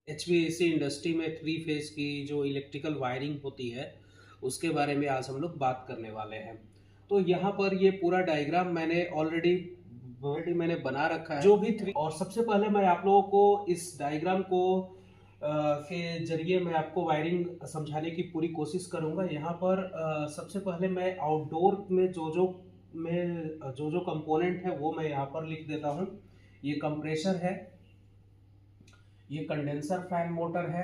HVAC industry में three phase की जो इलेक्ट्रिकल वायरिंग होती है उसके बारे में आज हम लोग बात करने वाले हैं। तो यहाँ पर ये पूरा डायग्राम मैंने ऑलरेडी मैंने बना रखा है जो भी थ्री। और सबसे पहले मैं आप लोगों को इस डायग्राम को के जरिए मैं आपको वायरिंग समझाने की पूरी कोशिश करूंगा। यहाँ पर सबसे पहले मैं आउटडोर में जो जो कंपोनेंट है वो मैं यहाँ पर लिख देता हूँ। ये कंप्रेसर है, ये कंडेंसर फैन मोटर है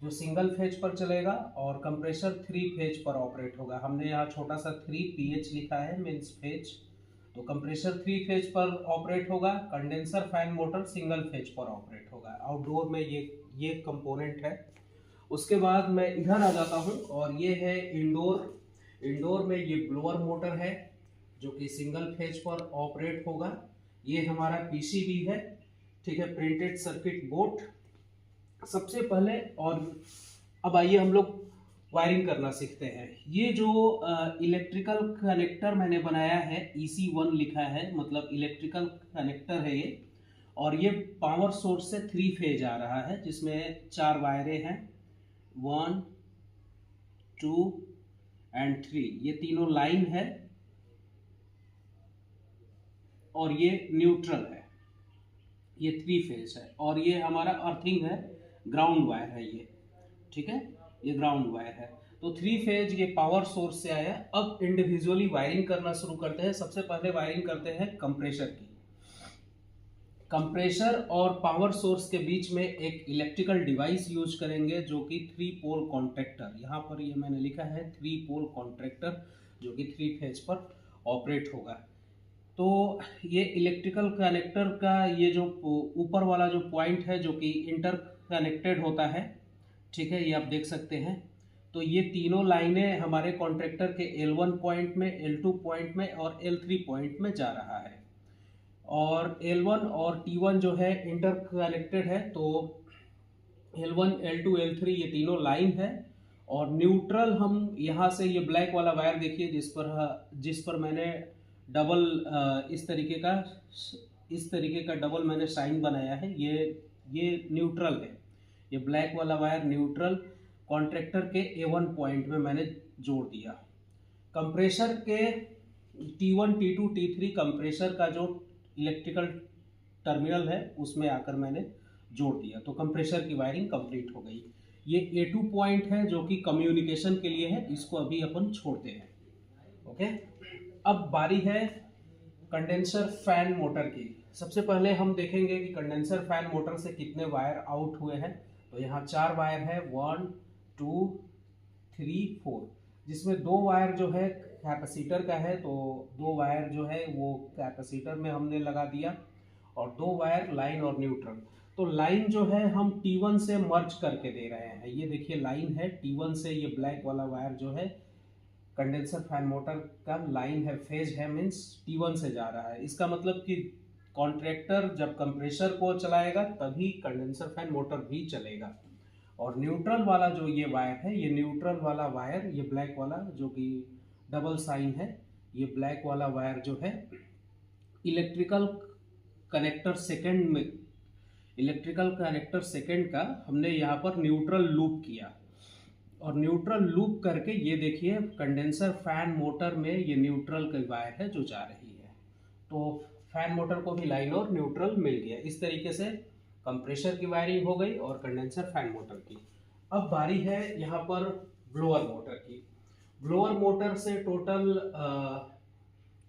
जो सिंगल फेज पर चलेगा, और कंप्रेसर थ्री फेज पर ऑपरेट होगा। हमने यहाँ छोटा सा 3 ph लिखा है, मीन्स फेज। तो कंप्रेसर थ्री फेज पर ऑपरेट होगा, condenser fan motor single phase पर ऑपरेट होगा। आउटडोर में ये कंपोनेंट है। उसके बाद मैं इधर आ जाता हूँ और ये है इंडोर। इंडोर में ये ब्लोअर मोटर है जो कि सिंगल फेज पर ऑपरेट होगा। ये हमारा पीसीबी है, ठीक है, प्रिंटेड सर्किट बोर्ड। सबसे पहले, और अब आइए हम लोग वायरिंग करना सीखते हैं। ये जो इलेक्ट्रिकल कनेक्टर मैंने बनाया है, EC1 लिखा है, मतलब इलेक्ट्रिकल कनेक्टर है ये। और ये पावर सोर्स से थ्री फेज आ रहा है जिसमें 4 वायरें हैं, 1 2 एंड 3। ये तीनों लाइन है और ये न्यूट्रल है, ये थ्री फेज है। और ये हमारा अर्थिंग है, ग्राउंड वायर है ये, ठीक है, ये ग्राउंड वायर है। तो थ्री फेज ये पावर सोर्स से आया। अब इंडिविजुअली वायरिंग करना शुरू करते हैं। सबसे पहले वायरिंग करते हैं कंप्रेसर की। कंप्रेसर और पावर सोर्स के बीच में एक इलेक्ट्रिकल डिवाइस यूज करेंगे जो कि 3 पोल कॉन्ट्रैक्टर, यहाँ पर ये मैंने लिखा है 3 पोल कॉन्ट्रैक्टर, जो कि थ्री फेज पर ऑपरेट होगा। तो ये इलेक्ट्रिकल कनेक्टर का ये जो ऊपर वाला जो पॉइंट है जो कि इंटर कनेक्टेड होता है, ठीक है, ये आप देख सकते हैं। तो ये तीनों लाइनें हमारे कॉन्ट्रैक्टर के L1 पॉइंट में, L2 पॉइंट में और L3 पॉइंट में जा रहा है। और L1 और T1 जो है इंटर कनेक्टेड है, तो L1 L2 L3 ये तीनों लाइन है। और न्यूट्रल हम यहाँ से, ये ब्लैक वाला वायर देखिए जिस पर मैंने डबल इस तरीके का डबल मैंने साइन बनाया है, ये न्यूट्रल है। ये ब्लैक वाला वायर न्यूट्रल कॉन्ट्रैक्टर के A1 पॉइंट में मैंने जोड़ दिया। कंप्रेसर के T1 T2 T3 कंप्रेसर का जो इलेक्ट्रिकल टर्मिनल है उसमें आकर मैंने जोड़ दिया। तो कंप्रेसर की वायरिंग कंप्लीट हो गई। ये A2 पॉइंट है जो कि कम्युनिकेशन के लिए है, इसको अभी अपन छोड़ते हैं। ओके, अब बारी है कंडेंसर फैन मोटर की। सबसे पहले हम देखेंगे कि कंडेंसर फैन मोटर से कितने वायर आउट हुए हैं। तो यहाँ 4 वायर है, 1 2 3 4, जिसमें 2 वायर जो है कैपेसिटर का है, तो 2 वायर जो है वो कैपेसिटर में हमने लगा दिया, और 2 वायर लाइन और न्यूट्रल। तो लाइन जो है हम T1 से मर्ज करके दे रहे हैं। ये देखिए लाइन है T1 से, ये ब्लैक वाला वायर जो है कंडेंसर फैन मोटर का लाइन है, फेज है, मीन्स T1 से जा रहा है। इसका मतलब कि कॉन्ट्रैक्टर जब कंप्रेसर को चलाएगा तभी कंडेंसर फैन मोटर भी चलेगा। और न्यूट्रल वाला जो ये वायर है, ये न्यूट्रल वाला वायर, ये ब्लैक वाला जो कि डबल साइन है, ये ब्लैक वाला वायर जो है इलेक्ट्रिकल कनेक्टर सेकेंड में, इलेक्ट्रिकल कनेक्टर सेकेंड का हमने यहाँ पर न्यूट्रल लूप किया। और न्यूट्रल लूप करके ये देखिए कंडेंसर फैन मोटर में ये न्यूट्रल की वायर है जो जा रही है। तो फैन मोटर को भी लाइन और न्यूट्रल मिल गया। इस तरीके से कंप्रेसर की वायरिंग हो गई और कंडेंसर फैन मोटर की। अब बारी है यहाँ पर ब्लोअर मोटर की। ब्लोअर मोटर से टोटल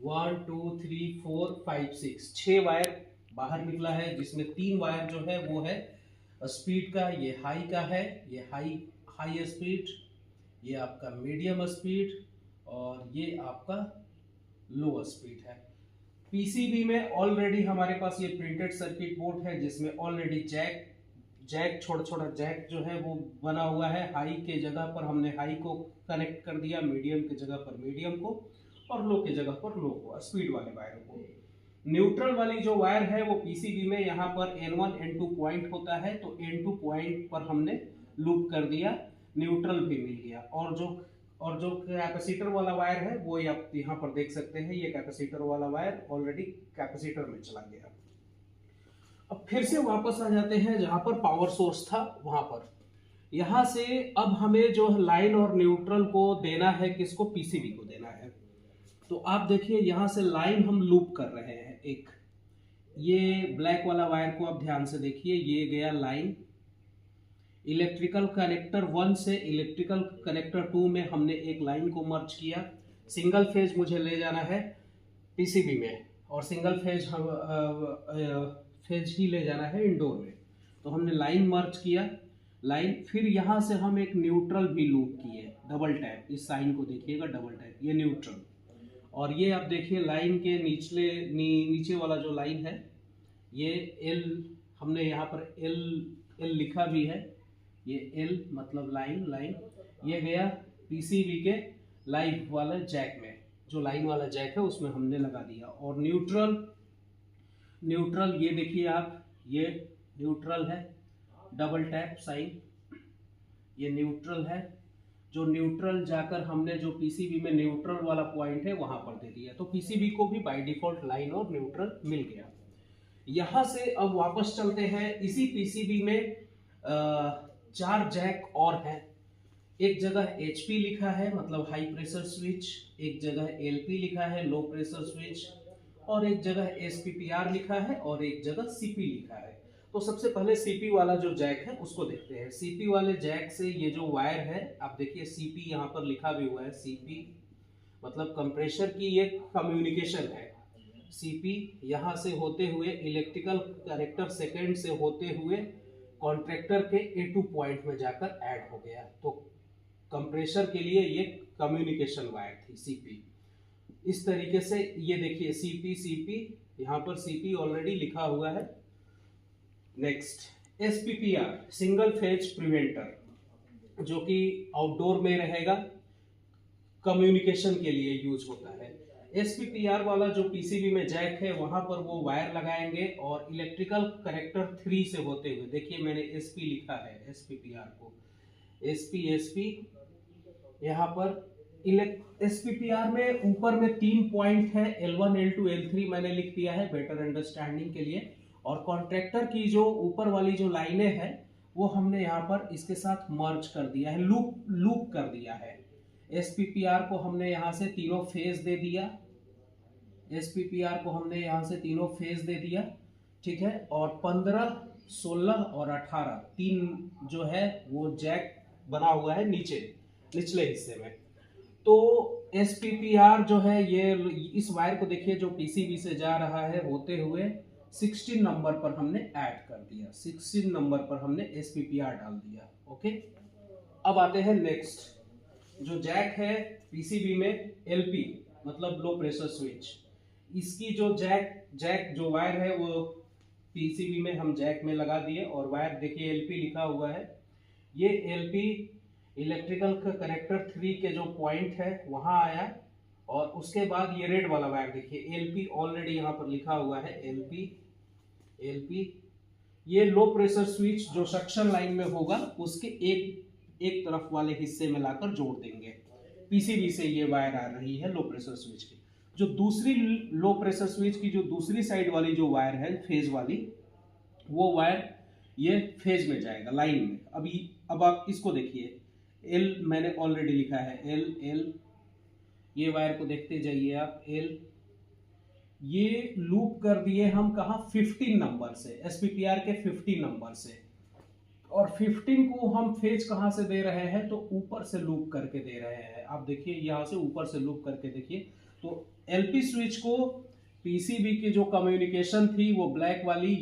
1 2 3 4 5 6 वायर बाहर निकला है, जिसमें 3 वायर जो है वो है स्पीड का, ये हाई का है, ये हाई स्पीड, ये आपका मीडियम स्पीड, और ये आपका लो स्पीड है। पीसीबी में ऑलरेडी हमारे पास ये प्रिंटेड सर्किट बोर्ड है जिसमें ऑलरेडी जैक छोटा छोटा जैक जो है वो बना हुआ है। हाई के जगह पर हमने हाई को कनेक्ट कर दिया, मीडियम के जगह पर मीडियम को, और लो के जगह पर लो को, स्पीड वाले वायरों को। न्यूट्रल वाली जो वायर है वो पीसीबी में यहाँ पर N1 N2 पॉइंट होता है, तो N2 पॉइंट पर हमने लूप कर दिया, न्यूट्रल भी मिल गया। और जो कैपेसिटर वाला वायर है वो आप यहाँ पर देख सकते हैं, ये कैपेसिटर वाला वायर ऑलरेडी कैपेसिटर में चला गया। अब फिर से वापस आ जाते हैं जहां पर पावर सोर्स था वहां पर। यहां से अब हमें जो लाइन और न्यूट्रल को देना है, किसको, पीसीबी को देना है। तो आप देखिए यहां से लाइन हम लूप कर रहे हैं एक, ये ब्लैक वाला वायर को आप ध्यान से देखिए, ये गया लाइन इलेक्ट्रिकल कनेक्टर 1 से इलेक्ट्रिकल कनेक्टर 2 में हमने एक लाइन को मर्ज किया। सिंगल फेज मुझे ले जाना है पीसीबी में, और सिंगल फेज हम फेज ही ले जाना है इंडोर में। तो हमने लाइन मर्ज किया, लाइन, फिर यहाँ से हम एक न्यूट्रल भी लूप किए, डबल टैप, इस साइन को देखिएगा, डबल टैप, ये न्यूट्रल। और ये आप देखिए लाइन के नीचे वाला जो लाइन है, ये एल, हमने यहाँ पर एल लिखा भी है, ये एल मतलब लाइन, ये गया पीसीबी के लाइन वाला जैक में, जो लाइन वाला जैक है उसमें हमने लगा दिया। और न्यूट्रल ये देखिए आप, ये न्यूट्रल है, डबल टैप साइन, ये न्यूट्रल है। जो न्यूट्रल जाकर हमने जो पीसीबी में न्यूट्रल वाला पॉइंट है वहां पर दे दिया, तो पीसीबी को भी बाय डिफॉल्ट लाइन और न्यूट्रल मिल गया। यहां से अब वापस चलते हैं, इसी पीसीबी में 4 जैक और हैं। एक जगह HP लिखा है मतलब हाई प्रेशर स्विच, एक जगह LP लिखा है लो प्रेशर स्विच, और एक जगह SPPR लिखा है, और एक जगह CP लिखा है। तो सबसे पहले CP वाला जो जैक है उसको देखते हैं। CP वाले जैक से ये जो वायर है, आप देखिए CP यहाँ पर लिखा भी हुआ है, CP मतलब कंप्रेसर की ये कम्युनिकेशन है। CP यहाँ से होते हुए इलेक्ट्रिकल कनेक्टर सेकेंड से होते हुए कॉन्ट्रैक्टर के A2 पॉइंट में जाकर ऐड हो गया। तो कंप्रेसर के लिए ये कम्युनिकेशन वायर थी CP। इस तरीके से ये देखिए CP यहाँ पर CP ऑलरेडी लिखा हुआ है। Next SPPR, single phase preventer, जो कि आउटडोर में रहेगा, कम्युनिकेशन के लिए यूज होता है। SPPR वाला जो पीसीबी में जैक है वहां पर वो वायर लगाएंगे, और इलेक्ट्रिकल कनेक्टर 3 से होते हुए, देखिए मैंने SP लिखा है SPPR को, SP यहाँ पर SPPR में ऊपर में 3 पॉइंट है, L1 L2 L3 मैंने लिख दिया है बेटर अंडरस्टैंडिंग के लिए। और कॉन्ट्रैक्टर की जो ऊपर वाली जो लाइनें हैं वो हमने यहाँ पर इसके साथ मर्ज कर दिया है, लूप कर दिया है। SPPR को हमने यहाँ से तीनों फेज दे दिया, SPPR को हमने यहाँ से तीनों फेज दे दिया, ठीक है। और 15, 16 और 18 तीन जो है वो जैक बना हुआ है निचले हिस्से में। तो SPPR जो है ये, इस वायर को देखिए जो पीसीबी से जा रहा है होते हुए 16 नंबर पर हमने ऐड कर दिया, 16 नंबर पर हमने SPPR डाल दिया। ओके, अब आते हैं नेक्स्ट, जो जैक है पीसीबी में LP मतलब लो प्रेशर स्विच, इसकी जो जैक जो वायर है वो पीसीबी में हम जैक में लगा दिए, और वायर देखिए LP लिखा हुआ है, ये LP इलेक्ट्रिकल कनेक्टर 3 के जो पॉइंट है वहां आया। और उसके बाद ये रेड वाला वायर देखिए LP ऑलरेडी यहाँ पर लिखा हुआ है, LP ये लो प्रेशर स्विच जो सक्शन लाइन में होगा उसके एक तरफ वाले हिस्से में लाकर जोड़ देंगे। पीसीबी से ये वायर आ रही है लो प्रेशर स्विच की। जो दूसरी लो प्रेशर स्विच की जो दूसरी साइड वाली जो वायर है फेज वाली, वो वायर ये फेज में जाएगा लाइन में। अब आप इसको देखिए, L मैंने ऑलरेडी लिखा है, L ये वायर को देखते जाइए आप, L ये लूप कर दिए हम कहा 15 नंबर से, SPPR के 15 नंबर से। और 15 को हम फेज कहां से दे रहे हैं, तो ऊपर से लूप करके दे रहे हैं। आप देखिए यहां से ऊपर से लूप करके देखिए, तो LP स्विच को पीसीबी की जो कम्युनिकेशन थी वो ब्लैक वाली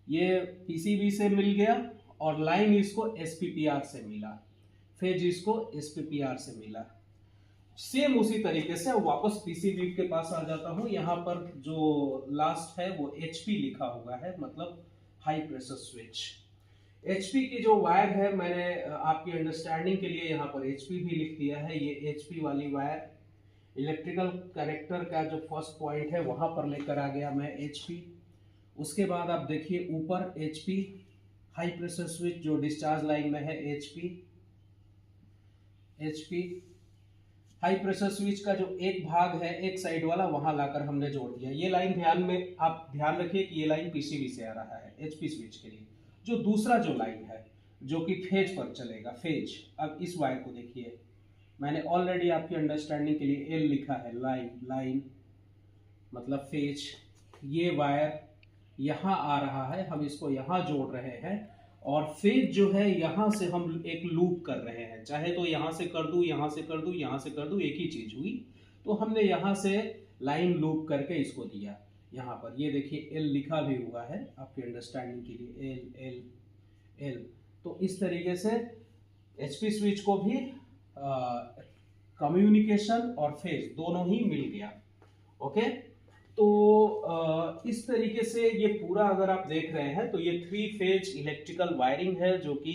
ये पीसीबी से मिल गया, और लाइन इसको SPPR से मिला, फेज इसको SPPR से मिला। सेम उसी तरीके से वापस पीसीबी के पास आ जाता हूं। यहाँ पर जो लास्ट है वो HP लिखा हुआ है मतलब हाई प्रेशर स्विच। HP की जो वायर है मैंने आपकी अंडरस्टैंडिंग के लिए यहाँ पर HP भी लिख दिया है। ये HP वाली वायर इलेक्ट्रिकल कनेक्टर का जो फर्स्ट पॉइंट है वहां पर लेकर आ गया मैं HP। उसके बाद आप देखिए ऊपर HP हाई प्रेशर स्विच जो डिस्चार्ज लाइन में है, HP हाई प्रेशर स्विच का जो एक भाग है एक साइड वाला वहां लाकर हमने जोड़ दिया। ये लाइन ध्यान में आप ध्यान रखिए कि ये लाइन पीसीबी से आ रहा है एचपी स्विच के लिए। जो दूसरा जो लाइन है जो कि फेज पर चलेगा, फेज, अब इस वायर को देखिए, मैंने ऑलरेडी आपकी अंडरस्टैंडिंग के लिए एल लिखा है, लाइन, लाइन मतलब फेज। ये वायर यहाँ आ रहा है, हम इसको यहाँ जोड़ रहे हैं, और फेज जो है यहाँ से हम एक लूप कर रहे हैं, चाहे तो यहाँ से कर दूँ, यहाँ से कर दूँ, यहाँ से कर दूँ, एक ही चीज हुई। तो हमने यहाँ से लाइन लूप करके इसको दिया। यहाँ पर ये देखिए एल लिखा भी हुआ है आपकी अंडरस्टैंडिंग के लिए, एल एल एल। तो इस तरीके से एचपी स्विच को भी कम्युनिकेशन और फेज दोनों ही मिल गया। ओके, तो इस तरीके से ये पूरा अगर आप देख रहे हैं तो ये 3 फेज इलेक्ट्रिकल वायरिंग है जो कि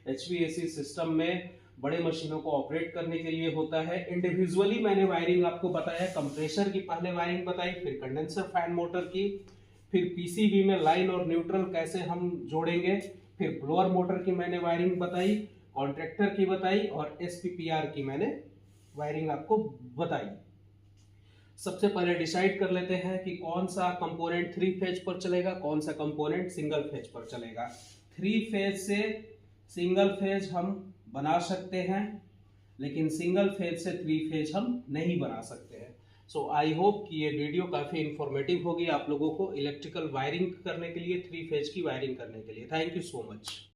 एचवीएसी सिस्टम में बड़े मशीनों को ऑपरेट करने के लिए होता है। इंडिविजुअली मैंने वायरिंग आपको बताया, कंप्रेसर की पहले वायरिंग बताई, फिर कंडेंसर फैन मोटर की, फिर पीसीबी में लाइन और न्यूट्रल कैसे हम जोड़ेंगे, फिर ब्लोअर मोटर की मैंने वायरिंग बताई, कॉन्ट्रैक्टर की बताई, और एसपीपीआर की मैंने वायरिंग आपको बताई। सबसे पहले डिसाइड कर लेते हैं कि कौन सा कंपोनेंट 3 फेज पर चलेगा, कौन सा कंपोनेंट सिंगल फेज पर चलेगा। 3 फेज से सिंगल फेज हम बना सकते हैं, लेकिन सिंगल फेज से 3 फेज हम नहीं बना सकते हैं। सो आई होप कि ये वीडियो काफ़ी इंफॉर्मेटिव होगी आप लोगों को इलेक्ट्रिकल वायरिंग करने के लिए, 3 फेज की वायरिंग करने के लिए। Thank you so much.